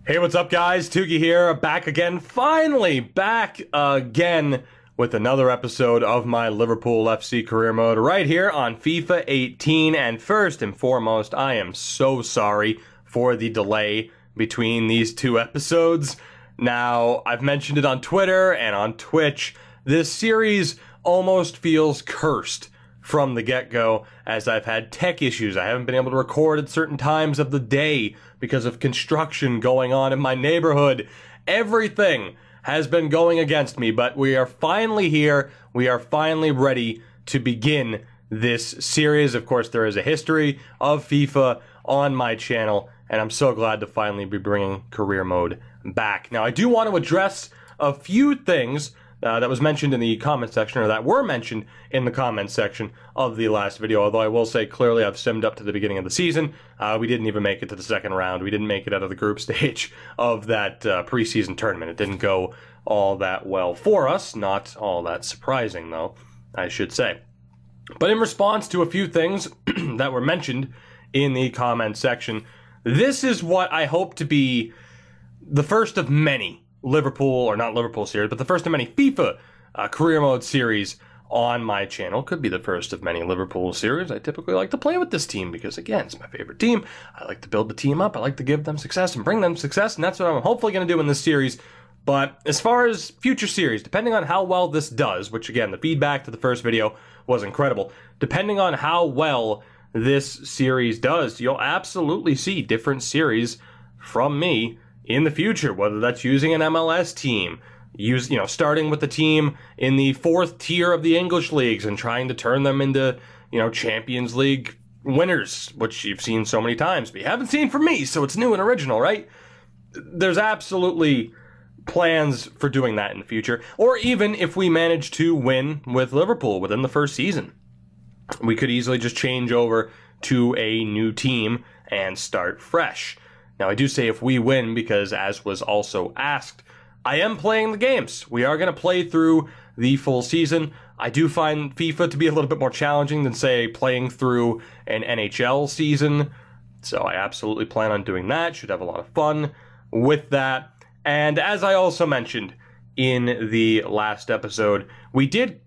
Hey, what's up, guys? Tugi here, back again, finally back again with another episode of my Liverpool FC career mode right here on FIFA 18. And first and foremost, I am so sorry for the delay between these two episodes. Now, I've mentioned it on Twitter and on Twitch. This series almost feels cursed from the get-go, as I've had tech issues. I haven't been able to record at certain times of the day because of construction going on in my neighborhood. Everything has been going against me, but we are finally here. We are finally ready to begin this series. Of course, there is a history of FIFA on my channel, and I'm so glad to finally be bringing career mode back. Now, I do want to address a few things that was mentioned in the comment section, or that were mentioned in the comment section of the last video, although I will say clearly I've simmed up to the beginning of the season. We didn't even make it to the second round. We didn't make it out of the group stage of that preseason tournament. It didn't go all that well for us. Not all that surprising, though, I should say. But in response to a few things that were mentioned in the comment section, this is what I hope to be the first of many Liverpool, or not Liverpool series, but the first of many FIFA career mode series on my channel. Could be the first of many Liverpool series. I typically like to play with this team because, again, it's my favorite team. I like to build the team up. I like to give them success and bring them success, and that's what I'm hopefully going to do in this series. But as far as future series, depending on how well this does, which, again, the feedback to the first video was incredible, depending on how well this series does, you'll absolutely see different series from me in the future, whether that's using an MLS team, starting with the team in the fourth tier of the English leagues and trying to turn them into, Champions League winners, which you've seen so many times, but you haven't seen from me, so it's new and original, right? There's absolutely plans for doing that in the future, or even if we manage to win with Liverpool within the first season, we could easily just change over to a new team and start fresh. Now, I do say if we win because, as was also asked, I am playing the games. We are going to play through the full season. I do find FIFA to be a little bit more challenging than, say, playing through an NHL season. So I absolutely plan on doing that. Should have a lot of fun with that. And as I also mentioned in the last episode, we did,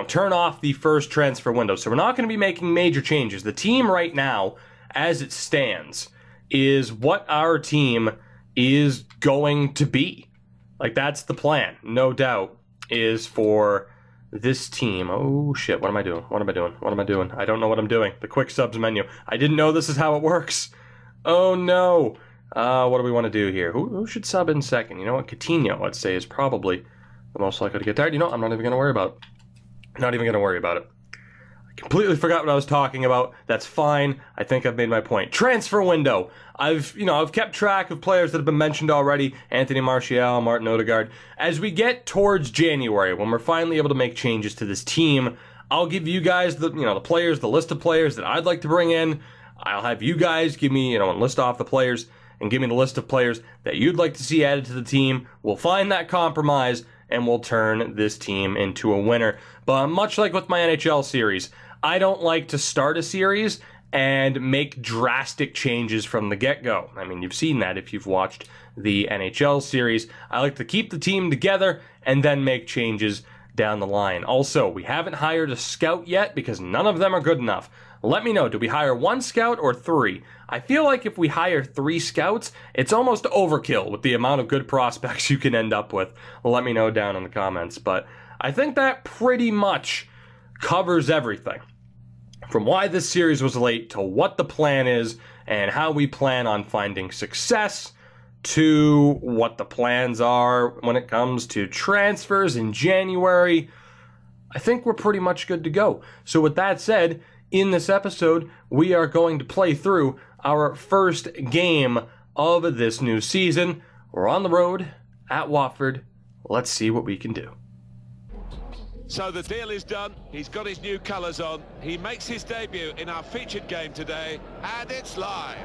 turn off the first transfer window. So we're not going to be making major changes. The team right now, as it stands, is what our team is going to be. Like, that's the plan, no doubt, is for this team. Oh, shit, what am I doing? What am I doing? What am I doing? I don't know what I'm doing. The quick subs menu. I didn't know this is how it works. Oh, no. What do we want to do here? Who should sub in second? You know what? Coutinho, let's say, is probably the most likely to get tired. I'm not even going to worry about it. Not even going to worry about it. Completely forgot what I was talking about. That's fine. I think I've made my point. Transfer window. I've kept track of players that have been mentioned already. Anthony Martial, Martin Odegaard. As we get towards January, when we're finally able to make changes to this team, I'll give you guys the players, the list of players that I'd like to bring in. I'll have you guys give me, and list off the players and give me the list of players that you'd like to see added to the team. We'll find that compromise and we'll turn this team into a winner. But much like with my NHL series, I don't like to start a series and make drastic changes from the get-go. I mean, you've seen that if you've watched the NHL series. I like to keep the team together and then make changes down the line. Also, we haven't hired a scout yet because none of them are good enough. Let me know, do we hire one scout or three? I feel like if we hire 3 scouts, it's almost overkill with the amount of good prospects you can end up with. Let me know down in the comments. But I think that pretty much covers everything. From why this series was late to what the plan is and how we plan on finding success to what the plans are when it comes to transfers in January, I think we're pretty much good to go. So with that said, in this episode, we are going to play through our first game of this new season. We're on the road at Watford. Let's see what we can do. So the deal is done. He's got his new colours on. He makes his debut in our featured game today, and it's live.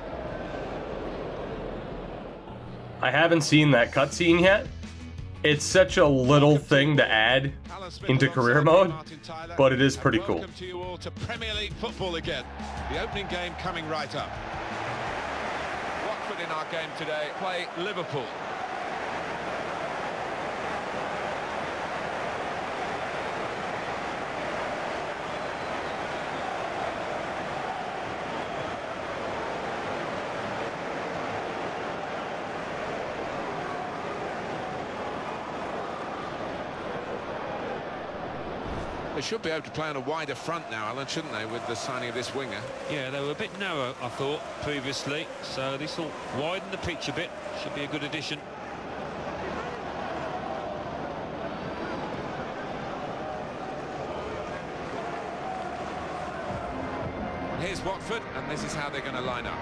I haven't seen that cutscene yet. It's such a little thing to add into career mode, but it is pretty cool. Welcome to you all to Premier League football again. The opening game coming right up. effort in our game today. Play Liverpool. They should be able to play on a wider front now, Alan, shouldn't they, with the signing of this winger? Yeah, they were a bit narrow, I thought, previously, so this will widen the pitch a bit. Should be a good addition. Here's Watford, and this is how they're going to line up.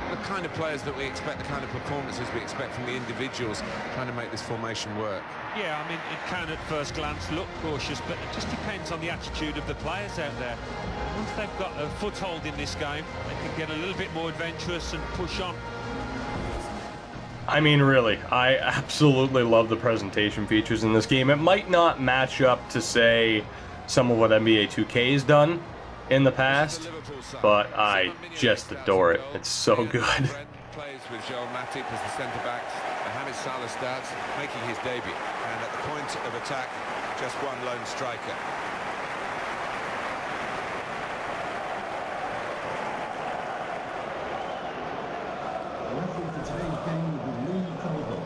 The kind of players that we expect, the kind of performances we expect from the individuals trying to make this formation work. Yeah, I mean, it can at first glance look cautious, but it just depends on the attitude of the players out there. Once they've got a foothold in this game, they can get a little bit more adventurous and push on. I mean, really, I absolutely love the presentation features in this game. It might not match up to, say, some of what NBA 2K has done in the past, but I just adore it. It's so good. Plays with Joel Matip as the centre-backs. Mohamed Salah starts making his debut, and at the point of attack, just one lone striker. For today's game will be Lee Colville.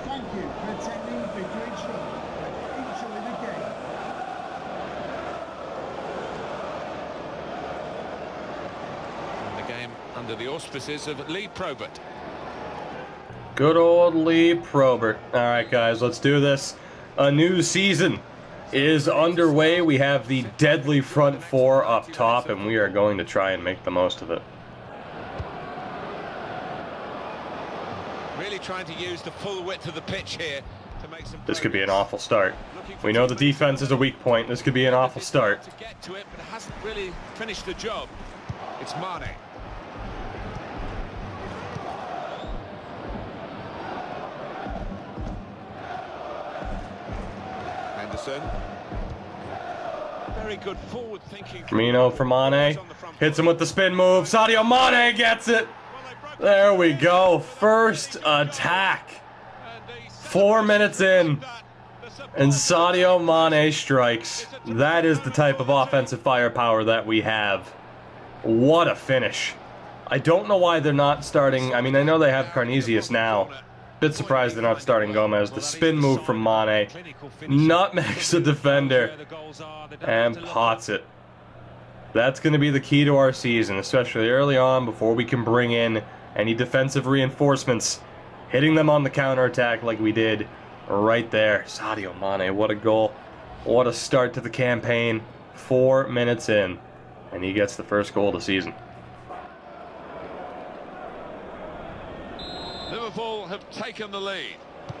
Thank you for attending Vicarage Road and enjoy the game. Game under the auspices of Lee Probert. Good old Lee Probert. Alright guys, let's do this. A new season is underway. We have the deadly front four up top, and we are going to try and make the most of it. Really trying to use the full width of the pitch here to make some. This could be an awful start. We know the defense is a weak point. This could be an awful start. To get to it, but hasn't really finished the job. It's Mane. Anderson. Very good forward thinking. Firmino for Mane. Hits him with the spin move. Sadio Mane gets it. There we go. First attack. 4 minutes in. And Sadio Mane strikes. That is the type of offensive firepower that we have. What a finish. I don't know why they're not starting. I mean, I know they have Carnesius now. Bit surprised they're not starting Gomez. The spin move from Mane. Nutmegs the defender. And pots it. That's going to be the key to our season, especially early on before we can bring in any defensive reinforcements. Hitting them on the counterattack like we did right there. Sadio Mane, what a goal. What a start to the campaign. 4 minutes in. And he gets the first goal of the season. Liverpool have taken the lead.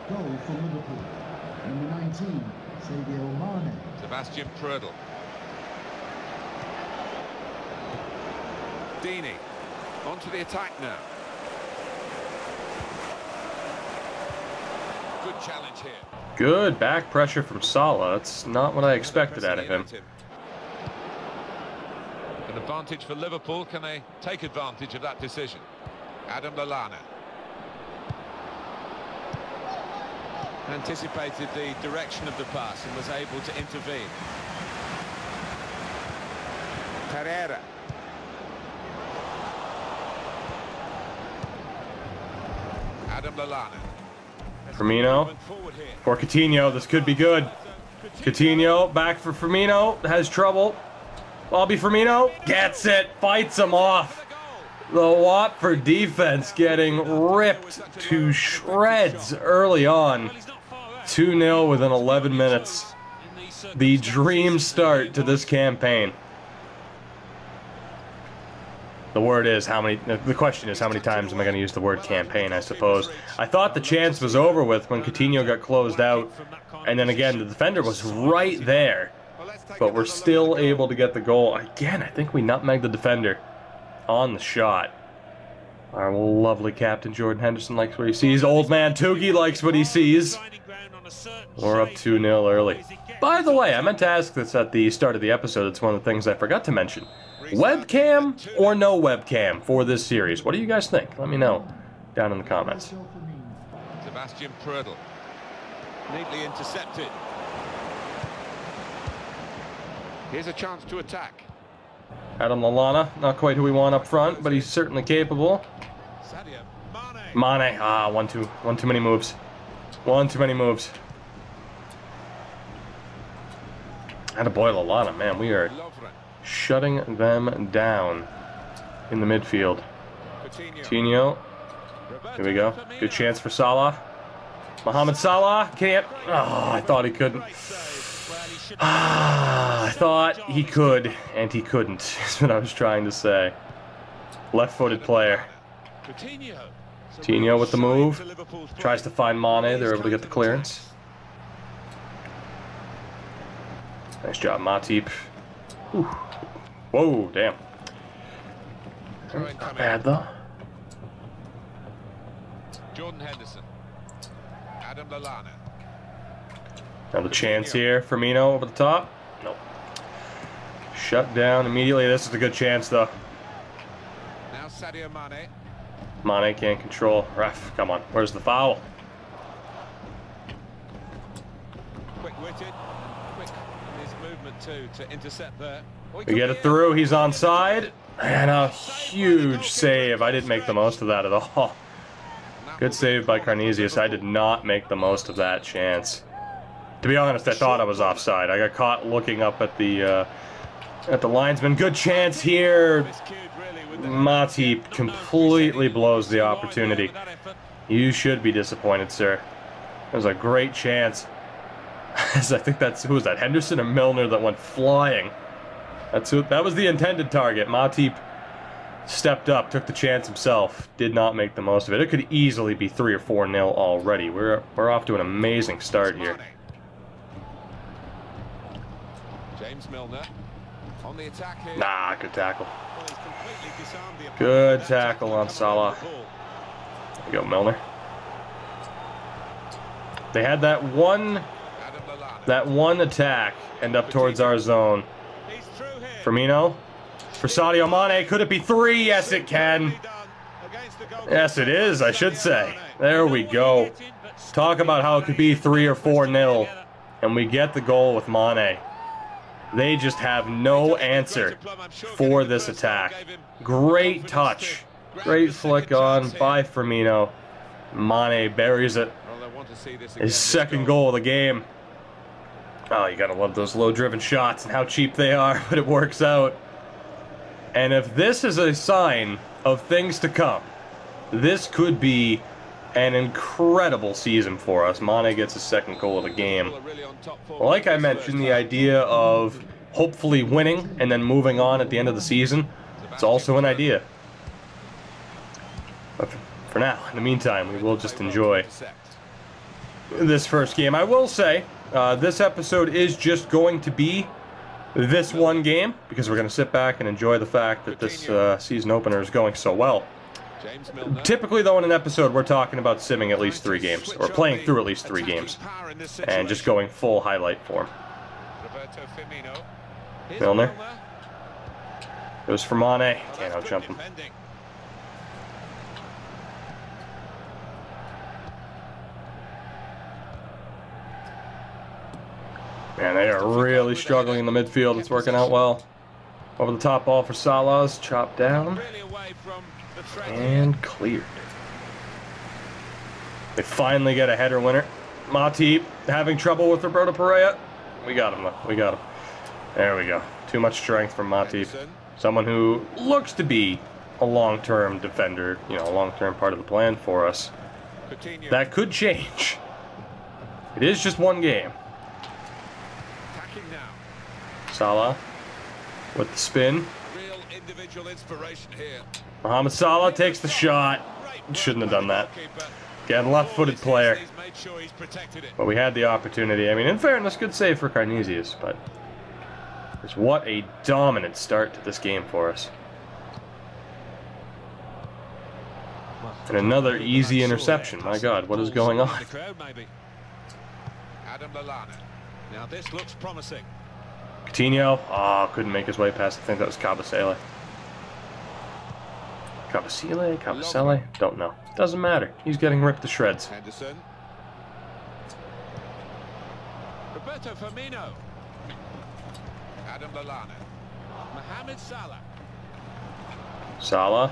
Goal for Liverpool. Number 19, Sadio Mane. Sebastian Prödl. Dini. Onto the attack now. Good challenge here. Good back pressure from Salah. That's not what I expected out of him. An advantage for Liverpool. Can they take advantage of that decision? Adam Lallana. Anticipated the direction of the pass and was able to intervene. Pereira. Adam Lallana. Firmino for Coutinho. This could be good. Coutinho back for Firmino. Has trouble. Bobby Firmino gets it. Fights him off. The Watford defense getting ripped to shreds early on. 2-0 within 11 minutes. The dream start to this campaign. The question is how many times am I going to use the word campaign, I suppose. I thought the chance was over with when Coutinho got closed out. And then again, the defender was right there. But we're still able to get the goal. Again, I think we nutmegged the defender on the shot. Our lovely captain Jordan Henderson likes what he sees. Old man Tugi likes what he sees. We're up 2-0 early. By the way, I meant to ask this at the start of the episode. It's one of the things I forgot to mention. Webcam or no webcam for this series? What do you guys think? Let me know down in the comments. Sebastian Prödl. Neatly intercepted. Here's a chance to attack. Adam Lallana, not quite who we want up front, but he's certainly capable. Sadio Mane, one too many moves. One too many moves. Attaboy Lallana, man, we are shutting them down in the midfield. Coutinho, here we go. Good chance for Salah. Mohamed Salah can't. Oh, I thought he couldn't. I thought he could, and he couldn't. That's what I was trying to say. Left-footed player. Coutinho with the move. Tries to find Mane. They're able to get the clearance. Nice job, Matip. Whew. Whoa, damn. Not bad, though. Jordan Henderson. Adam Lallana. Another chance here. Firmino over the top. Nope. Shut down immediately. This is a good chance, though. Now Sadio Mane. Mane can't control. Ref, come on. Where's the foul? Quick-witted. Quick in his movement, too, to intercept there. We get it through. He's onside. And a huge save. I didn't make the most of that at all. Good save by Carnesius. I did not make the most of that chance. To be honest, I thought I was offside. I got caught looking up at the linesman. Good chance here. Matip completely blows the opportunity. You should be disappointed, sir. It was a great chance. I think that's, who was that, Henderson or Milner that went flying? That was the intended target. Matip stepped up, took the chance himself, did not make the most of it. It could easily be 3 or 4-0 already. We're off to an amazing start here. James Milner on the attack here. Nah, good tackle. Good tackle on Salah. There you go, Milner. They had that one attack end up towards our zone. Firmino for Sadio Mane. Could it be 3? Yes, it can. Yes, it is, I should say. There we go. Talk about how it could be 3 or 4-0. And we get the goal with Mane. They just have no answer for this attack. Great touch. Great flick on by Firmino. Mane buries it. His second goal of the game. Oh, you gotta love those low-driven shots and how cheap they are, but it works out. And if this is a sign of things to come, this could be an incredible season for us. Mane gets his second goal of the game. Like I mentioned, the idea of hopefully winning and then moving on at the end of the season, it's also an idea. But for now, in the meantime, we will just enjoy this first game. I will say, this episode is just going to be this one game, because we're going to sit back and enjoy the fact that this season opener is going so well. Typically, though, in an episode, we're talking about simming at least 3 games, or playing through at least 3 games, and just going full highlight form. Milner. Goes for Mane. Can't outjump him. Man, they are really struggling in the midfield. It's working out well. Over the top ball for Salah's. Chopped down. And cleared. They finally get a header winner. Matip having trouble with Roberto Pereira. We got him, though. We got him. There we go. Too much strength from Matip. Someone who looks to be a long-term defender. You know, a long-term part of the plan for us. That could change. It is just one game. Salah with the spin. Mohamed Salah takes the shot. Shouldn't have done that. Again, left-footed player. But we had the opportunity. I mean, in fairness, good save for Carnesius, but what a dominant start to this game for us. And another easy interception. My God, what is going on? Adam Lallana. Now this looks promising. Coutinho. Oh, couldn't make his way past. I think that was Cabasele. Cabasele? Don't know. Doesn't matter. He's getting ripped to shreds. Henderson. Roberto Firmino. Adam Lallana. Mohamed Salah. Salah.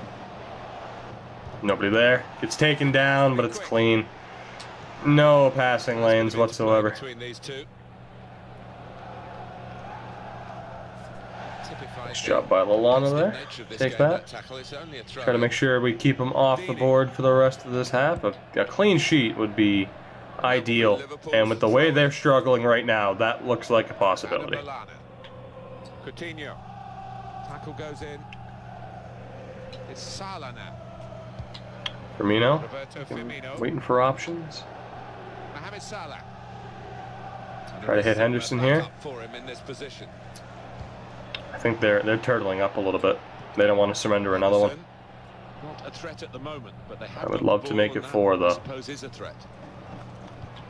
Nobody there. Gets taken down, but it's clean. No passing lanes whatsoever. Between these two. Nice job by Lallana there. Take that. Try to make sure we keep him off the board for the rest of this half. A clean sheet would be ideal. And with the way they're struggling right now, that looks like a possibility. Coutinho. Tackle goes in. It's Salah now. Firmino. Waiting for options. Mohamed Salah. Try to hit Henderson here. For him in this position. I think they're turtling up a little bit. They don't want to surrender another one. Not a threat at the moment, but they have I would love to make it 4 though. I suppose is a threat.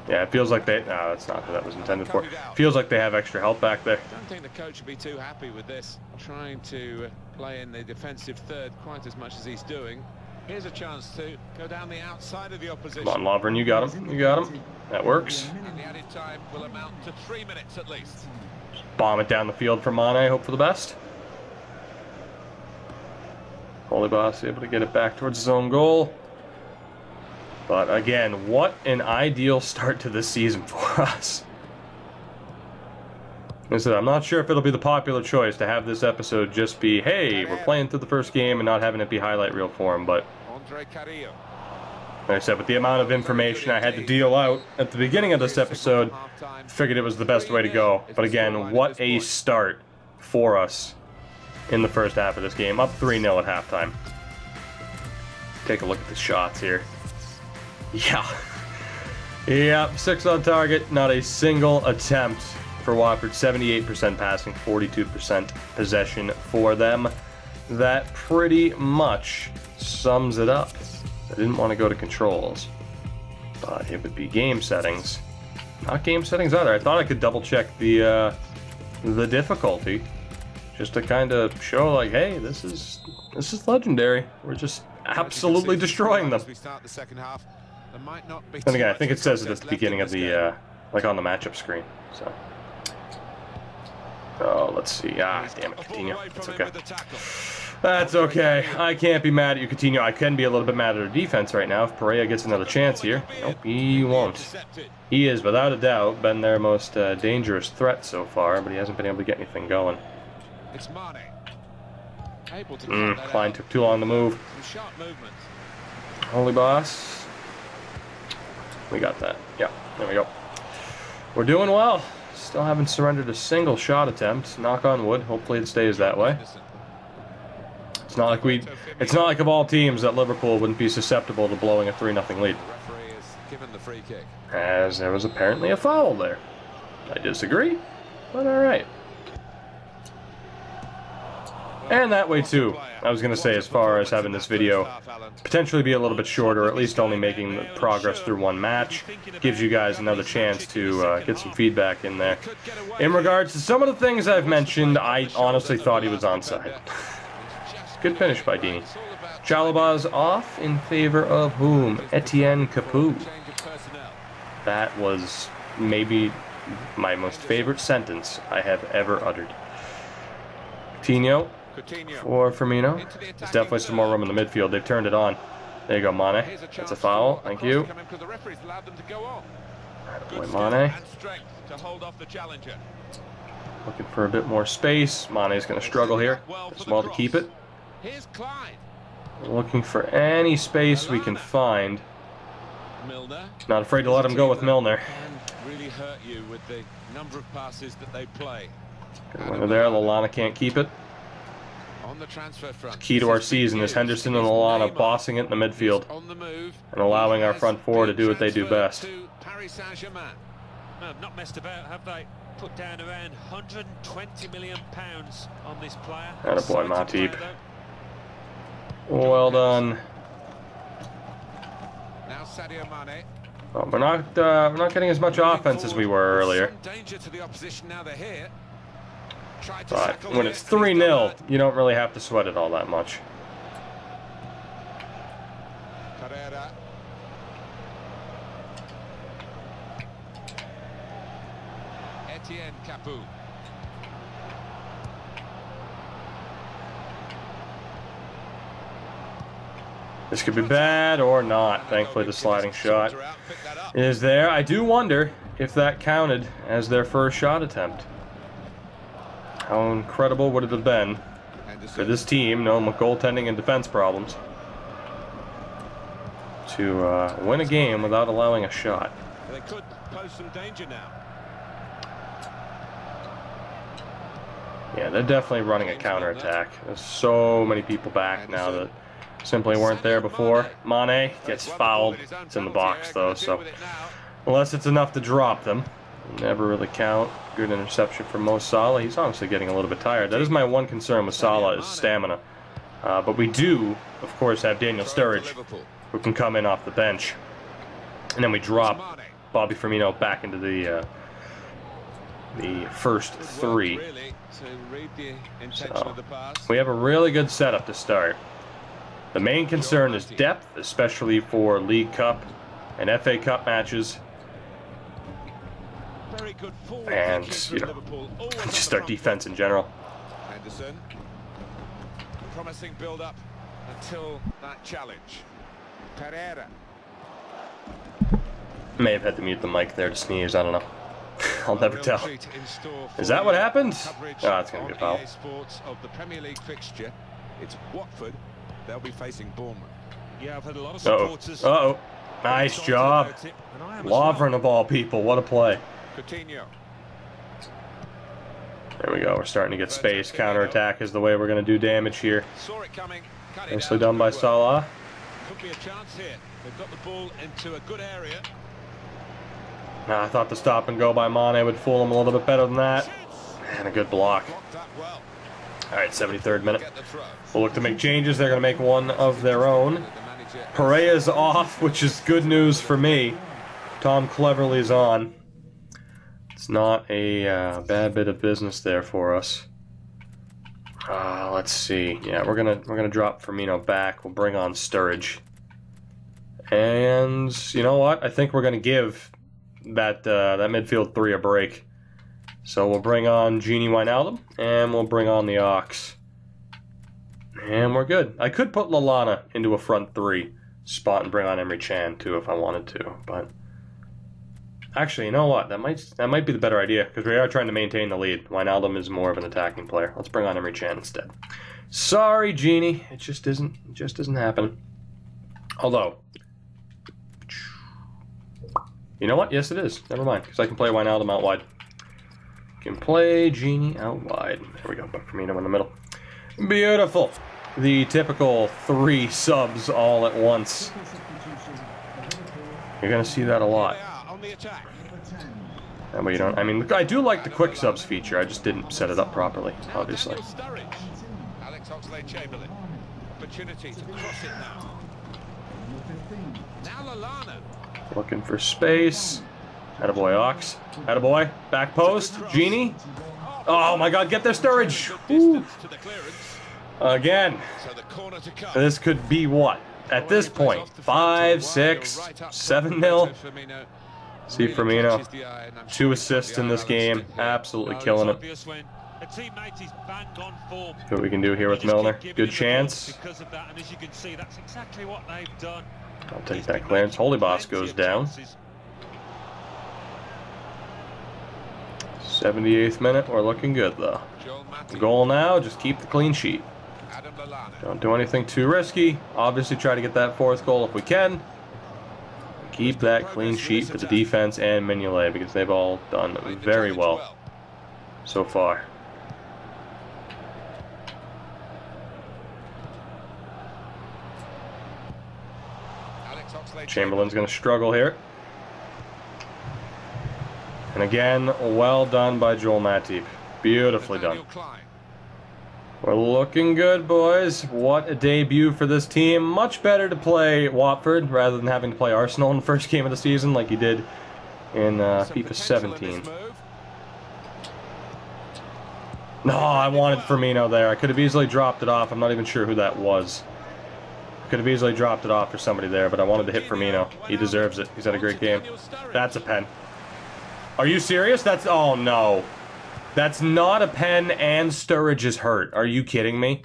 Yeah, it feels like they... No, that's not who that was intended for. Feels like they have extra help back there. I don't think the coach would be too happy with this. Trying to play in the defensive third quite as much as he's doing. Here's a chance to go down the outside of the opposition. Come on, Lovren, you got him. You got him. That works. And the added time will amount to 3 minutes at least. Bomb it down the field for Mane. Hope for the best. Holy Boss able to get it back towards his own goal. But again, what an ideal start to this season for us. Like I said, I'm not sure if it'll be the popular choice to have this episode just be, hey, we're playing through the first game and not having it be highlight reel form, but like I said, with the amount of information I had to deal out at the beginning of this episode, figured it was the best way to go. But again, what a start for us in the first half of this game. Up 3-0 at halftime. Take a look at the shots here. Yeah, 6 on target, not a single attempt for Watford. 78% passing, 42% possession for them. That pretty much sums it up. I didn't want to go to controls, but it would be game settings. Not game settings either. I thought I could double check the difficulty, just to kind of show like, hey, this is legendary. We're just absolutely destroying them. And again, I think it says it at the beginning of the, like on the matchup screen. So, oh, let's see. Ah, damn it, Coutinho. That's okay. That's okay. I can't be mad at you, Coutinho. I can be a little bit mad at our defense right now if Pereira gets another chance here. Nope, he won't. He is, without a doubt, been their most dangerous threat so far, but he hasn't been able to get anything going. Klein took too long to move. Holy Boss. We got that. Yeah, there we go. We're doing well. Still haven't surrendered a single shot attempt. Knock on wood. Hopefully it stays that way. It's not like of all teams that Liverpool wouldn't be susceptible to blowing a 3-0 lead. As there was apparently a foul there. I disagree, but alright. And that way too, I was going to say, as far as having this video potentially be a little bit shorter, or at least only making progress through one match, gives you guys another chance to get some feedback in there. In regards to some of the things I've mentioned, I honestly thought he was onside. Good finish by Dini. Chalobah's off in favor of whom? Etienne Capoue. That was maybe my most favorite sentence I have ever uttered. Coutinho for Firmino. There's definitely some more room in the midfield. They've turned it on. There you go, Mane. That's a foul. Thank you. Boy, Mane. Looking for a bit more space. Mane's going to struggle here. Does well to keep it. Looking for any space we can find. Not afraid to let him go with Milner. Really hurt you with the number of passes that they play. Good winner there. Lallana can't keep it. On the transfer front. Key to our season is Henderson and Lallana bossing it in the midfield and allowing our front four to do what they do best. Well, not messed about, have they? Put down around £120 million on this player. Attaboy, Matip. Well done. Now Sadio Mane. Well, we're not getting as much offense as we were earlier. Danger to the opposition now they're here. But when it's 3-0, you don't really have to sweat it all that much. Carrera. Etienne Capoue. This could be bad or not. Thankfully, the sliding shot is there. I do wonder if that counted as their first shot attempt. How incredible would it have been for this team, known with goaltending and defense problems, to win a game without allowing a shot? They could pose some danger now. Yeah, they're definitely running a counterattack. There's so many people back now that simply weren't there before. Mane gets fouled. It's in the box, though, so unless it's enough to drop them, never really count. Good interception from Mo Salah. He's honestly getting a little bit tired. That is my one concern with Salah, is stamina. But we do, of course, have Daniel Sturridge, who can come in off the bench. And then we drop Bobby Firmino back into the first three. So we have a really good setup to start. The main concern is depth, especially for League Cup and FA Cup matches. And, you know, just our defense in general. Henderson. Promising build-up until that challenge. Pereira. May have had to mute the mic there to sneeze, I don't know. I'll never tell. Is that what happened? Oh, that's going to be a foul. Of the Premier League fixture. It's Watford. They'll be facing Bournemouth. Yeah, I've had a lot of supporters. Uh-oh. Nice job. Lovren of all people. What a play. Coutinho. There we go. We're starting to get space. Counterattack is the way we're going to do damage here. Saw it coming. Nicely done by Salah. Could be a chance here. They've got the ball into a good area. I thought the stop and go by Mane would fool him a little bit better than that. And a good block. Alright, 73rd minute. We'll look to make changes. They're going to make one of their own. Pereira's off, which is good news for me. Tom Cleverley's on. It's not a bad bit of business there for us. Let's see. Yeah, we're gonna drop Firmino back. We'll bring on Sturridge. And you know what? I think we're gonna give that midfield three a break. So we'll bring on Gini Wijnaldum, and we'll bring on the Ox. And we're good. I could put Lallana into a front three spot and bring on Emre Can too if I wanted to, but actually, you know what? That might be the better idea, because we are trying to maintain the lead. Wijnaldum is more of an attacking player. Let's bring on Emre Can instead. Sorry, Genie. It just isn't happening. Although, you know what? Yes, it is. Never mind, because I can play Wijnaldum out wide. Can play Genie out wide. There we go. But Firmino in the middle. Beautiful. The typical 3 subs all at once. You're gonna see that a lot. But you don't. I mean, I do like the quick subs feature. I just didn't set it up properly, obviously. Alex Oxlade-Chamberlain. Opportunity to cross it now. Now Lallana. Looking for space. Attaboy Ox. Attaboy. Back post. Genie. Oh my God! Get there, Sturridge. Woo. Again. This could be what? At this point, 5, 6, 7-0. See Firmino, 2 assists in this game, absolutely killing it. See what we can do here with Milner. Good chance. I'll take that clearance. Holy Boss goes down. 78th minute, we're looking good though. Goal now, just keep the clean sheet. Don't do anything too risky. Obviously try to get that 4th goal if we can. Keep that clean sheet for the defense and Mignolet, because they've all done very well so far. Chamberlain's going to struggle here. And again, well done by Joel Matip. Beautifully done. We're looking good, boys. What a debut for this team. Much better to play Watford rather than having to play Arsenal in the first game of the season like you did in FIFA 17. No, I wanted Firmino there. I could have easily dropped it off. I'm not even sure who that was. Could have easily dropped it off for somebody there, but I wanted to hit Firmino. He deserves it. He's had a great game. That's a pen. Are you serious? That's... Oh, no. That's not a pen, and Sturridge is hurt. Are you kidding me?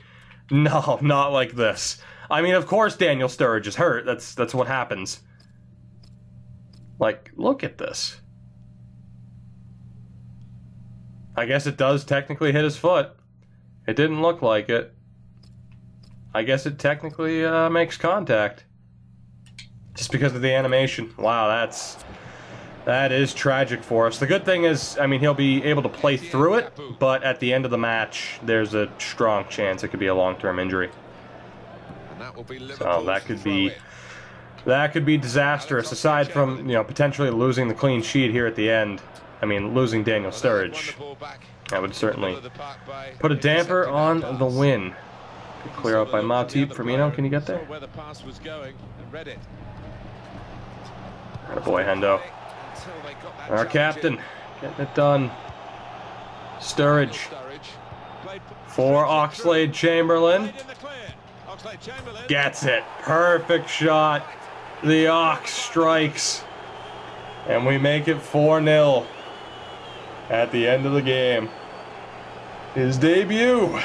No, not like this. I mean, of course Daniel Sturridge is hurt. That's what happens. Like, look at this. I guess it does technically hit his foot. It didn't look like it. I guess it technically makes contact. Just because of the animation. Wow, that is tragic for us. The good thing is, I mean, he'll be able to play through it, but at the end of the match, there's a strong chance it could be a long-term injury. So that could be disastrous. Aside from, you know, potentially losing the clean sheet here at the end. I mean, losing Daniel Sturridge. That would certainly put a damper on the win. Clear out by Matip. Firmino, can you get there? Attaboy, Hendo. Our captain, getting it done. Sturridge. For Oxlade-Chamberlain. Gets it. Perfect shot. The Ox strikes. And we make it 4-0 at the end of the game. His debut.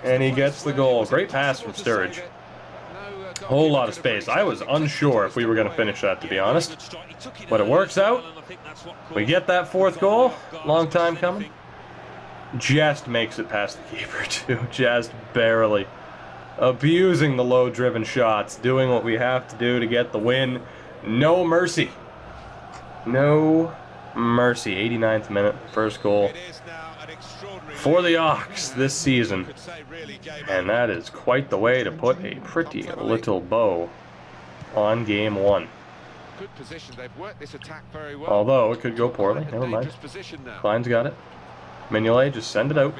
And he gets the goal. Great pass from Sturridge. Whole lot of space. I was unsure if we were going to finish that, to be honest. But it works out. We get that fourth goal. Long time coming. Just makes it past the keeper, too. Just barely. Abusing the low-driven shots. Doing what we have to do to get the win. No mercy. No mercy. 89th minute. First goal for the Ox this season. And that is quite the way to put a pretty little bow on game one. Although it could go poorly. Never mind. Klein's got it. Mignolet, just send it out.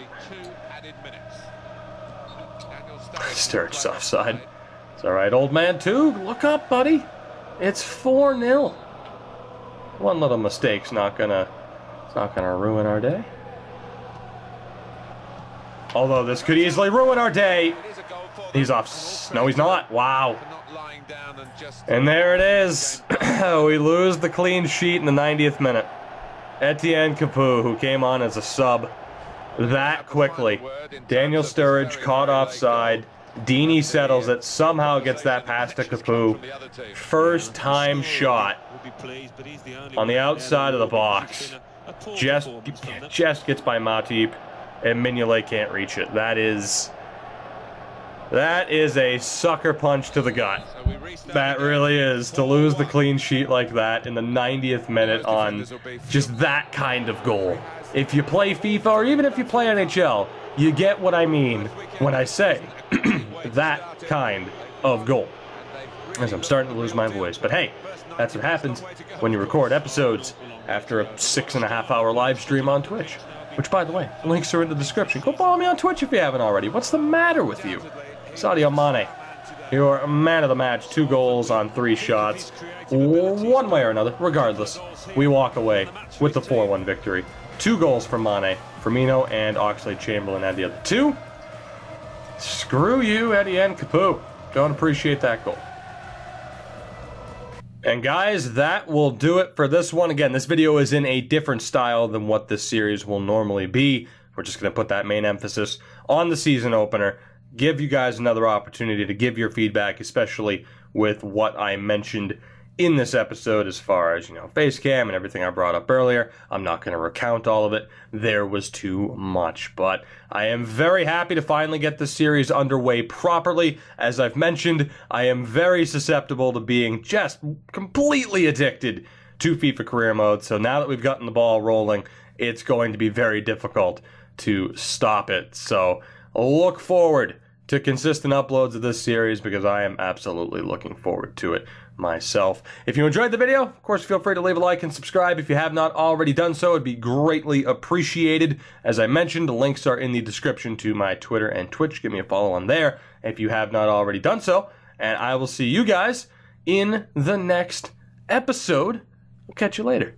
Sturridge's offside. It's alright, old man, too. Look up, buddy. It's 4-0. One little mistake's not gonna ruin our day. Although this could easily ruin our day. He's off. No, he's not. Wow. And there it is. We lose the clean sheet in the 90th minute. Etienne Capoue, who came on as a sub that quickly. Daniel Sturridge caught offside. Deeney settles it. Somehow gets that pass to Capoue. First time shot on the outside of the box. Just gets by Matip. And Mignolet can't reach it. That is a sucker punch to the gut. That really is, to lose the clean sheet like that in the 90th minute on just that kind of goal. If you play FIFA, or even if you play NHL, you get what I mean when I say that kind of goal. As I'm starting to lose my voice. But hey, that's what happens when you record episodes after a 6.5-hour live stream on Twitch. Which, by the way, links are in the description. Go follow me on Twitch if you haven't already. What's the matter with you? Sadio Mane, you're a man of the match. 2 goals on 3 shots. One way or another, regardless, we walk away with the 4-1 victory. 2 goals from Mane. Firmino and Oxlade-Chamberlain had the other 2. Screw you, Etienne Capoue. Don't appreciate that goal. And guys, that will do it for this one. Again, this video is in a different style than what this series will normally be. We're just going to put that main emphasis on the season opener. Give you guys another opportunity to give your feedback, especially with what I mentioned in this episode as far as, you know, face cam and everything I brought up earlier. I'm not going to recount all of it. There was too much. But I am very happy to finally get this series underway properly. As I've mentioned, I am very susceptible to being just completely addicted to FIFA career mode. So now that we've gotten the ball rolling, it's going to be very difficult to stop it. So look forward to consistent uploads of this series because I am absolutely looking forward to it myself. If you enjoyed the video, of course, feel free to leave a like and subscribe if you have not already done so. It'd be greatly appreciated. As I mentioned, the links are in the description to my Twitter and Twitch. Give me a follow on there if you have not already done so. And I will see you guys in the next episode. We'll catch you later.